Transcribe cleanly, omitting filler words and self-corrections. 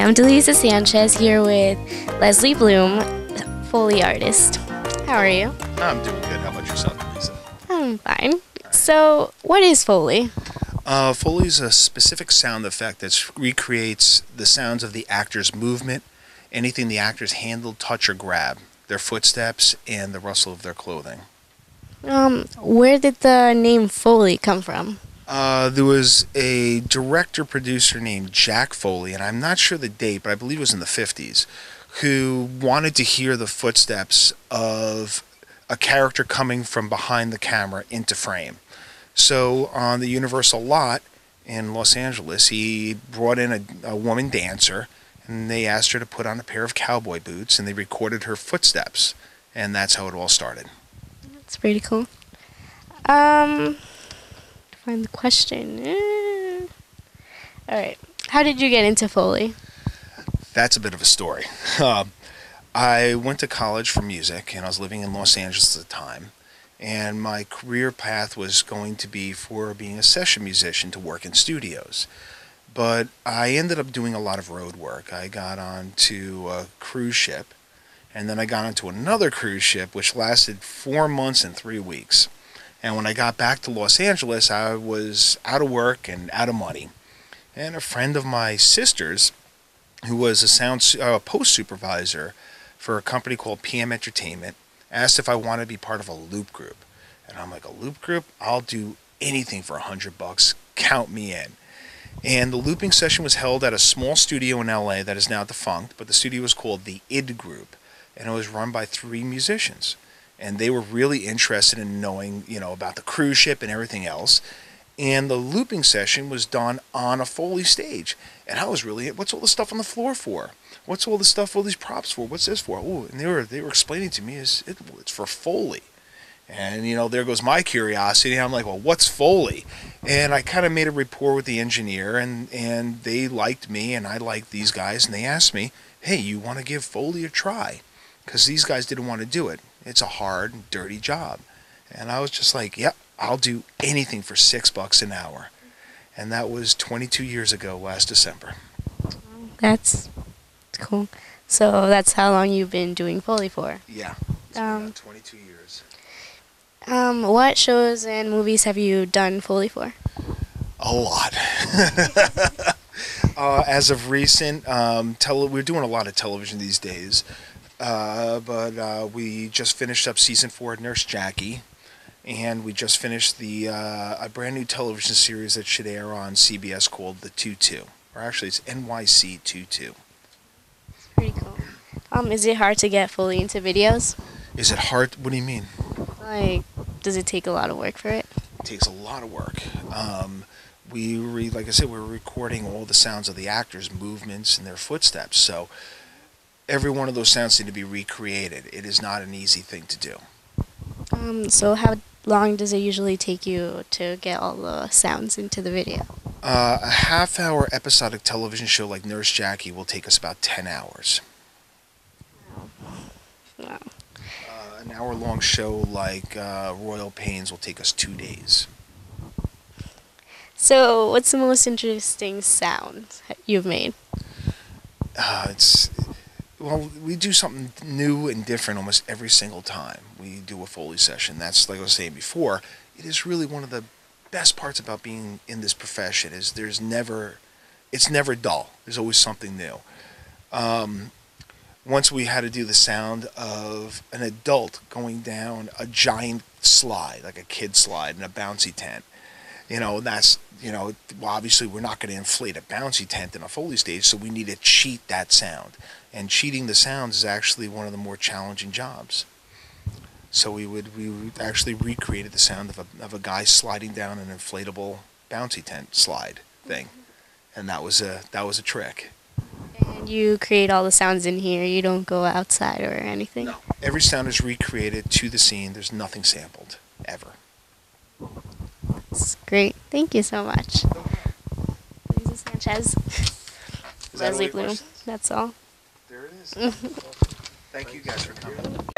I'm Delisa Sanchez here with Leslie Bloom, Foley Artist. How are you? I'm doing good. How about yourself, Lisa? I'm fine. So, what is Foley? Foley is a specific sound effect that recreates the sounds of the actor's movement, anything the actors handle, touch, or grab, their footsteps, and the rustle of their clothing. Where did the name Foley come from? There was a director-producer named Jack Foley, and I'm not sure the date, but I believe it was in the 50s, who wanted to hear the footsteps of a character coming from behind the camera into frame. So on the Universal lot in Los Angeles, he brought in a woman dancer, and they asked her to put on a pair of cowboy boots, and they recorded her footsteps, and that's how it all started. That's pretty cool. Find the question. Alright. How did you get into Foley? That's a bit of a story. I went to college for music, and I was living in Los Angeles at the time. And my career path was going to be for being a session musician to work in studios. But I ended up doing a lot of road work. I got onto a cruise ship, and then I got onto another cruise ship, which lasted 4 months and 3 weeks. And when I got back to Los Angeles, I was out of work and out of money. And a friend of my sister's, who was a post supervisor for a company called PM Entertainment, asked if I wanted to be part of a loop group. And I'm like, a loop group? I'll do anything for $100. Count me in. And the looping session was held at a small studio in LA that is now defunct, but the studio was called the ID Group, and it was run by 3 musicians. And they were really interested in knowing, about the cruise ship and everything else. And the looping session was done on a Foley stage. And I was really, what's all the stuff on the floor for? What's all the stuff, all these props for? What's this for? Oh, and they were explaining to me, it's for Foley. And, there goes my curiosity. I'm like, well, what's Foley? And I kind of made a rapport with the engineer, and they liked me, and I liked these guys. And they asked me, hey, you want to give Foley a try? Because these guys didn't want to do it. It's a hard and dirty job. And I was just like, yep, I'll do anything for $6 an hour. And that was 22 years ago last December. That's cool. So that's how long you've been doing Foley for? Yeah, it's been about 22 years. What shows and movies have you done Foley for? A lot. As of recent, we're doing a lot of television these days. But we just finished up season 4 of Nurse Jackie, and we just finished a brand new television series that should air on CBS called The 2-2, or actually it's NYC 2-2. Pretty cool. Is it hard to get Foley into videos? Is it hard? What do you mean? Like, does it take a lot of work for it? It takes a lot of work. Like I said, we're recording all the sounds of the actors' movements and their footsteps, so every one of those sounds need to be recreated. It is not an easy thing to do. So how long does it usually take you to get all the sounds into the video? A half-hour episodic television show like Nurse Jackie will take us about 10 hours. Wow. An hour-long show like Royal Pains will take us 2 days. So what's the most interesting sound you've made? Well, we do something new and different almost every single time we do a Foley session. That's, like I was saying before, it is really one of the best parts about being in this profession is it's never dull. There's always something new. Once we had to do the sound of an adult going down a giant slide, like a kid slide in a bouncy tent. Obviously we're not going to inflate a bouncy tent in a Foley stage, so we need to cheat that sound. And cheating the sounds is actually one of the more challenging jobs. So we actually recreated the sound of a guy sliding down an inflatable bouncy tent slide thing. And that was a trick. And you create all the sounds in here, you don't go outside or anything? No. Every sound is recreated to the scene. There's nothing sampled, ever. That's great. Thank you so much. Lisa Sanchez. Leslie Bloom. That's all. There it is. Thank you guys for coming.